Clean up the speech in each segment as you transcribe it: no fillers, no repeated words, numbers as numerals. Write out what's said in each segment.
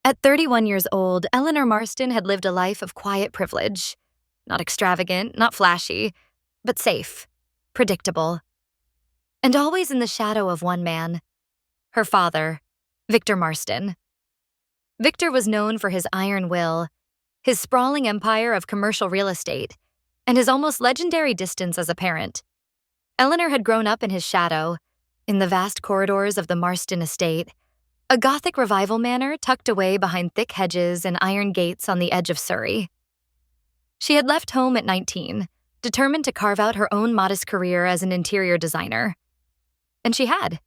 At 31 years old, Eleanor Marston had lived a life of quiet privilege. Not extravagant, not flashy, but safe, predictable. And always in the shadow of one man, her father, Victor Marston. Victor was known for his iron will, his sprawling empire of commercial real estate, and his almost legendary distance as a parent. Eleanor had grown up in his shadow, in the vast corridors of the Marston estate, a Gothic revival manor tucked away behind thick hedges and iron gates on the edge of Surrey. She had left home at 19, determined to carve out her own modest career as an interior designer. And she had.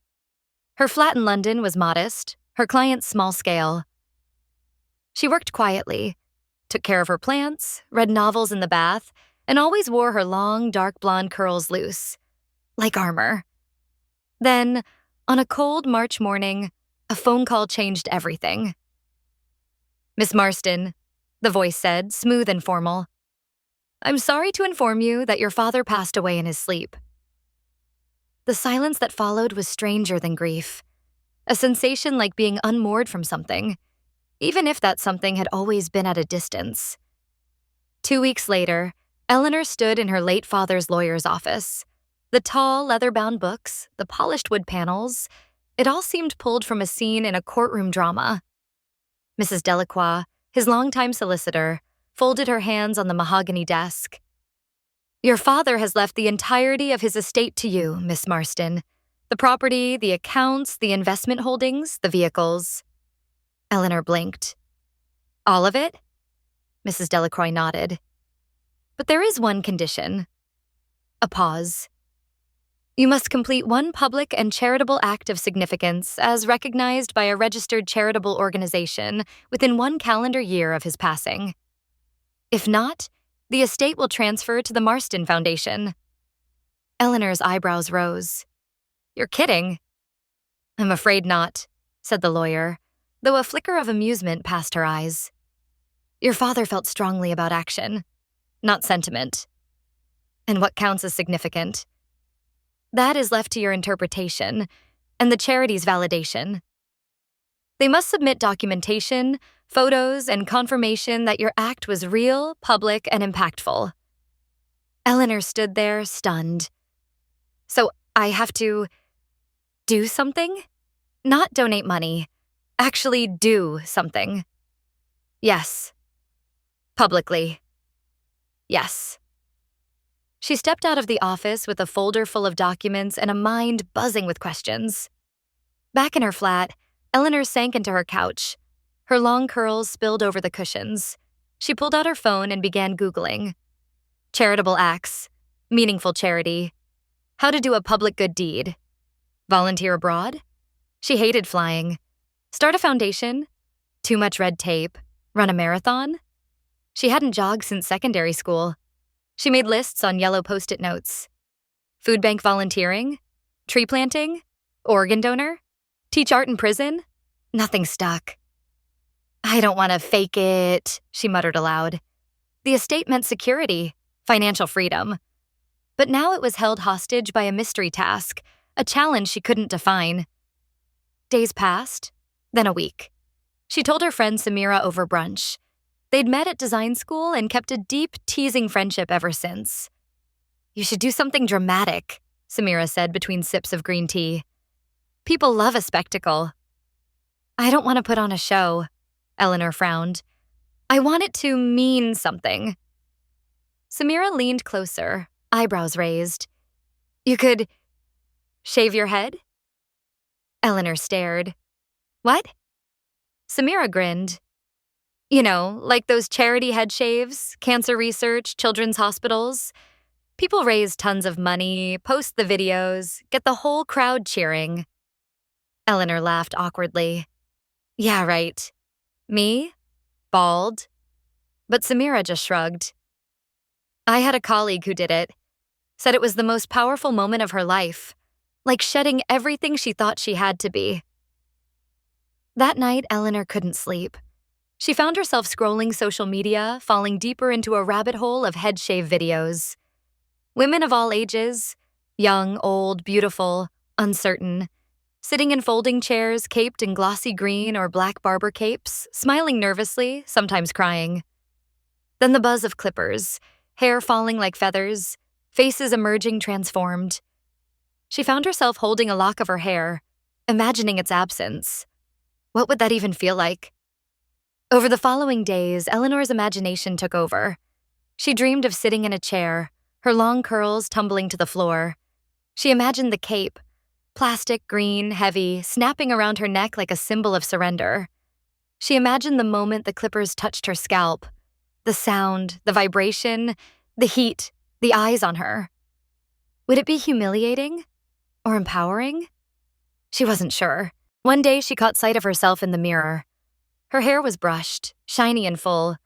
Her flat in London was modest, her clients small-scale. She worked quietly, took care of her plants, read novels in the bath, and always wore her long, dark blonde curls loose, like armor. Then, on a cold March morning, a phone call changed everything. "Miss Marston," the voice said, smooth and formal. "I'm sorry to inform you that your father passed away in his sleep." The silence that followed was stranger than grief, a sensation like being unmoored from something, even if that something had always been at a distance. 2 weeks later, Eleanor stood in her late father's lawyer's office. The tall, leather-bound books, the polished wood panels, it all seemed pulled from a scene in a courtroom drama. Mrs. Delacroix, his longtime solicitor, folded her hands on the mahogany desk. "Your father has left the entirety of his estate to you, Miss Marston. The property, the accounts, the investment holdings, the vehicles." Eleanor blinked. "All of it?" Mrs. Delacroix nodded. "But there is one condition." A pause. "You must complete one public and charitable act of significance as recognized by a registered charitable organization within 1 calendar year of his passing. If not, the estate will transfer to the Marston Foundation." Eleanor's eyebrows rose. "You're kidding." "I'm afraid not," said the lawyer, though a flicker of amusement passed her eyes. "Your father felt strongly about action, not sentiment. And what counts as significant? That is left to your interpretation and the charity's validation. They must submit documentation, photos, and confirmation that your act was real, public, and impactful." Eleanor stood there, stunned. "So I have to do something? Not donate money. Actually do something." "Yes." "Publicly." "Yes." She stepped out of the office with a folder full of documents and a mind buzzing with questions. Back in her flat, Eleanor sank into her couch. Her long curls spilled over the cushions. She pulled out her phone and began Googling. Charitable acts, meaningful charity, how to do a public good deed, volunteer abroad. She hated flying. Start a foundation, too much red tape, run a marathon. She hadn't jogged since secondary school. She made lists on yellow Post-it notes. Food bank volunteering, tree planting, organ donor, teach art in prison. Nothing stuck. "I don't want to fake it," she muttered aloud. The estate meant security, financial freedom. But now it was held hostage by a mystery task, a challenge she couldn't define. Days passed, then a week. She told her friend Samira over brunch. They'd met at design school and kept a deep, teasing friendship ever since. "You should do something dramatic," Samira said between sips of green tea. "People love a spectacle." "I don't want to put on a show," Eleanor frowned. "I want it to mean something." Samira leaned closer, eyebrows raised. "You could shave your head?" Eleanor stared. "What?" Samira grinned. "You know, like those charity head shaves, cancer research, children's hospitals. People raise tons of money, post the videos, get the whole crowd cheering." Eleanor laughed awkwardly. "Yeah, right. Me? Bald?" But Samira just shrugged. "I had a colleague who did it. Said it was the most powerful moment of her life, like shedding everything she thought she had to be." That night, Eleanor couldn't sleep. She found herself scrolling social media, falling deeper into a rabbit hole of Headshave videos. Women of all ages, young, old, beautiful, uncertain, sitting in folding chairs caped in glossy green or black barber capes, smiling nervously, sometimes crying. Then the buzz of clippers, hair falling like feathers, faces emerging transformed. She found herself holding a lock of her hair, imagining its absence. What would that even feel like? Over the following days, Eleanor's imagination took over. She dreamed of sitting in a chair, her long curls tumbling to the floor. She imagined the cape, plastic, green, heavy, snapping around her neck like a symbol of surrender. She imagined the moment the clippers touched her scalp, the sound, the vibration, the heat, the eyes on her. Would it be humiliating or empowering? She wasn't sure. One day she caught sight of herself in the mirror. Her hair was brushed, shiny and full.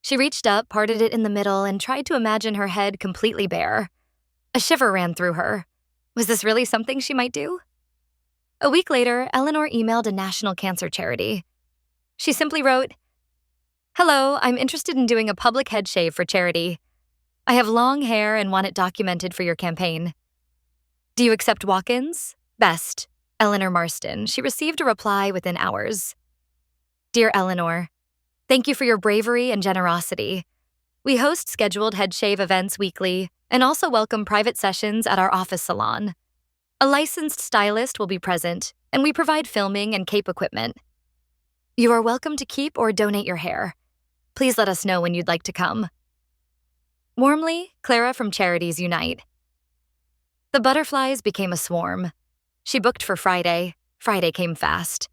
She reached up, parted it in the middle, and tried to imagine her head completely bare. A shiver ran through her. Was this really something she might do? A week later, Eleanor emailed a national cancer charity. She simply wrote, "Hello, I'm interested in doing a public head shave for charity. I have long hair and want it documented for your campaign. Do you accept walk-ins? Best, Eleanor Marston." She received a reply within hours. "Dear Eleanor, thank you for your bravery and generosity. We host scheduled head shave events weekly and also welcome private sessions at our office salon. A licensed stylist will be present, and we provide filming and cape equipment. You are welcome to keep or donate your hair. Please let us know when you'd like to come. Warmly, Clara from Charities Unite." The butterflies became a swarm. She booked for Friday. Friday came fast.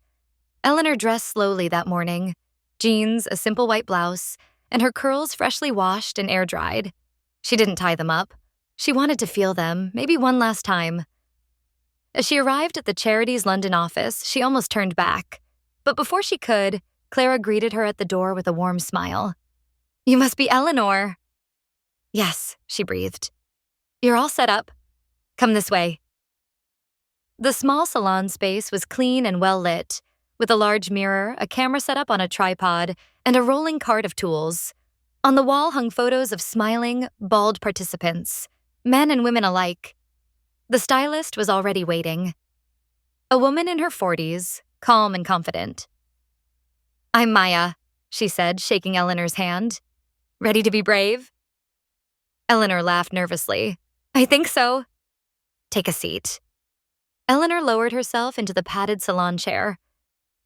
Eleanor dressed slowly that morning, jeans, a simple white blouse, and her curls freshly washed and air-dried. She didn't tie them up. She wanted to feel them, maybe one last time. As she arrived at the charity's London office, she almost turned back. But before she could, Clara greeted her at the door with a warm smile. "You must be Eleanor." "Yes," she breathed. "You're all set up. Come this way." The small salon space was clean and well lit, with a large mirror, a camera set up on a tripod, and a rolling cart of tools. On the wall hung photos of smiling, bald participants, men and women alike. The stylist was already waiting. A woman in her 40s, calm and confident. "I'm Maya," she said, shaking Eleanor's hand. "Ready to be brave?" Eleanor laughed nervously. "I think so." "Take a seat." Eleanor lowered herself into the padded salon chair.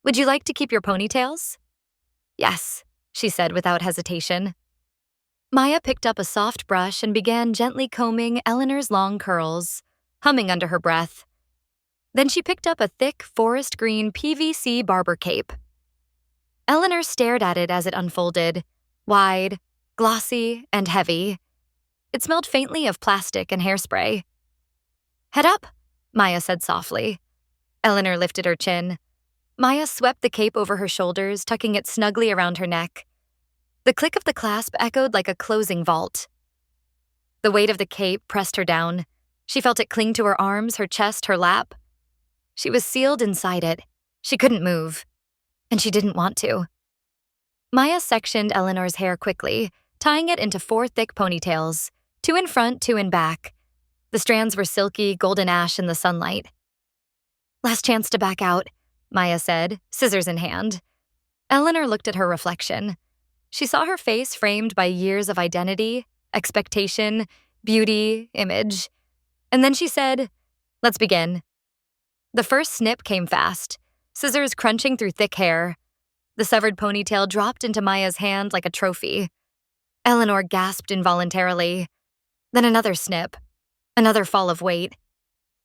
"Would you like to keep your ponytails?" "Yes," she said without hesitation. Maya picked up a soft brush and began gently combing Eleanor's long curls, humming under her breath. Then she picked up a thick forest green PVC barber cape. Eleanor stared at it as it unfolded, wide, glossy, and heavy. It smelled faintly of plastic and hairspray. "Head up," Maya said softly. Eleanor lifted her chin. Maya swept the cape over her shoulders, tucking it snugly around her neck. The click of the clasp echoed like a closing vault. The weight of the cape pressed her down. She felt it cling to her arms, her chest, her lap. She was sealed inside it. She couldn't move. And she didn't want to. Maya sectioned Eleanor's hair quickly, tying it into 4 thick ponytails, 2 in front, 2 in back. The strands were silky, golden ash in the sunlight. "Last chance to back out," Maya said, scissors in hand. Eleanor looked at her reflection. She saw her face framed by years of identity, expectation, beauty, image. And then she said, "Let's begin." The first snip came fast, scissors crunching through thick hair. The severed ponytail dropped into Maya's hand like a trophy. Eleanor gasped involuntarily. Then another snip, another fall of weight.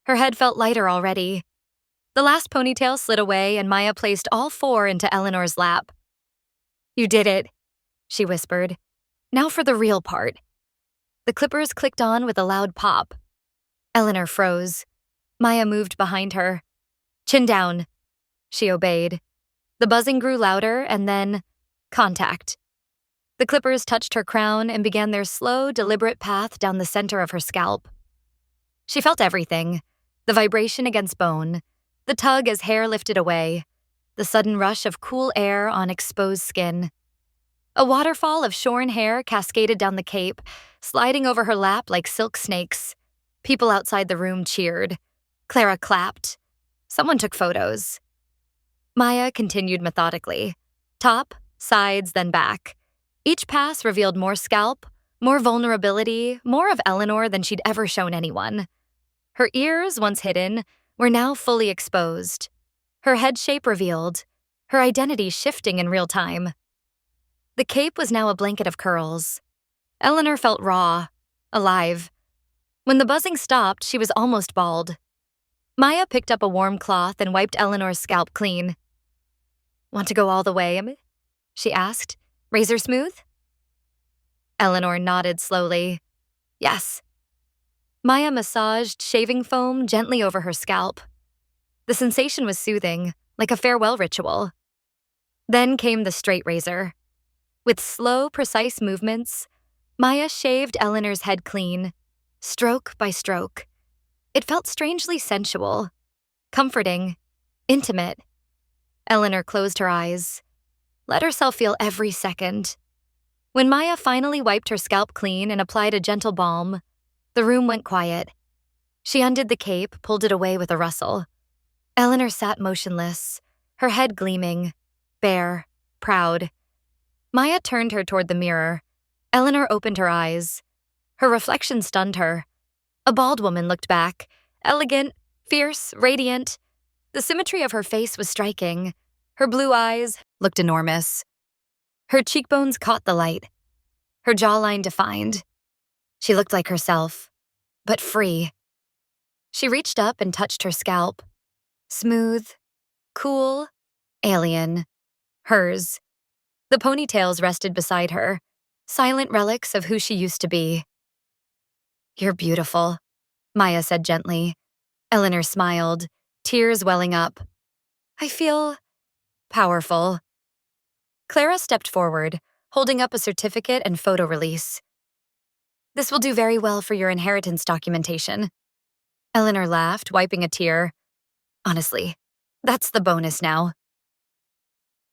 Her head felt lighter already. The last ponytail slid away and Maya placed all 4 into Eleanor's lap. "You did it," she whispered. "Now for the real part." The clippers clicked on with a loud pop. Eleanor froze. Maya moved behind her. "Chin down." She obeyed. The buzzing grew louder and then contact. The clippers touched her crown and began their slow, deliberate path down the center of her scalp. She felt everything, the vibration against bone, the tug as hair lifted away, the sudden rush of cool air on exposed skin. A waterfall of shorn hair cascaded down the cape, sliding over her lap like silk snakes. People outside the room cheered. Clara clapped. Someone took photos. Maya continued methodically. Top, sides, then back. Each pass revealed more scalp, more vulnerability, more of Eleanor than she'd ever shown anyone. Her ears, once hidden, were now fully exposed. Her head shape revealed, her identity shifting in real time. The cape was now a blanket of curls. Eleanor felt raw, alive. When the buzzing stopped, she was almost bald. Maya picked up a warm cloth and wiped Eleanor's scalp clean. "Want to go all the way?" she asked. "Razor smooth?" Eleanor nodded slowly. "Yes." Maya massaged shaving foam gently over her scalp. The sensation was soothing, like a farewell ritual. Then came the straight razor. With slow, precise movements, Maya shaved Eleanor's head clean, stroke by stroke. It felt strangely sensual, comforting, intimate. Eleanor closed her eyes, let herself feel every second. When Maya finally wiped her scalp clean and applied a gentle balm, the room went quiet. She undid the cape, pulled it away with a rustle. Eleanor sat motionless, her head gleaming, bare, proud. Maya turned her toward the mirror. Eleanor opened her eyes. Her reflection stunned her. A bald woman looked back, elegant, fierce, radiant. The symmetry of her face was striking. Her blue eyes looked enormous. Her cheekbones caught the light. Her jawline defined. She looked like herself, but free. She reached up and touched her scalp. Smooth, cool, alien. Hers. The ponytails rested beside her, silent relics of who she used to be. "You're beautiful," Maya said gently. Eleanor smiled, tears welling up. "I feel powerful." Clara stepped forward, holding up a certificate and photo release. "This will do very well for your inheritance documentation." Eleanor laughed, wiping a tear. "Honestly, that's the bonus now."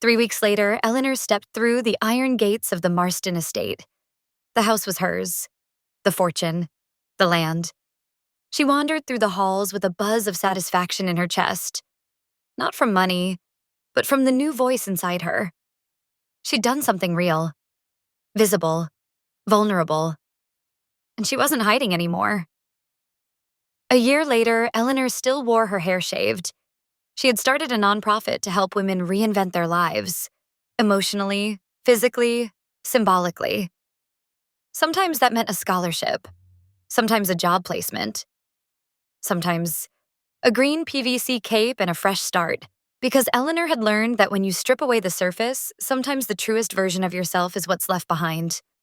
3 weeks later, Eleanor stepped through the iron gates of the Marston estate. The house was hers. The fortune. The land. She wandered through the halls with a buzz of satisfaction in her chest. Not from money, but from the new voice inside her. She'd done something real. Visible. Vulnerable. And she wasn't hiding anymore. A year later, Eleanor still wore her hair shaved. She had started a nonprofit to help women reinvent their lives. Emotionally, physically, symbolically. Sometimes that meant a scholarship. Sometimes a job placement. Sometimes a green PVC cape and a fresh start. Because Eleanor had learned that when you strip away the surface, sometimes the truest version of yourself is what's left behind.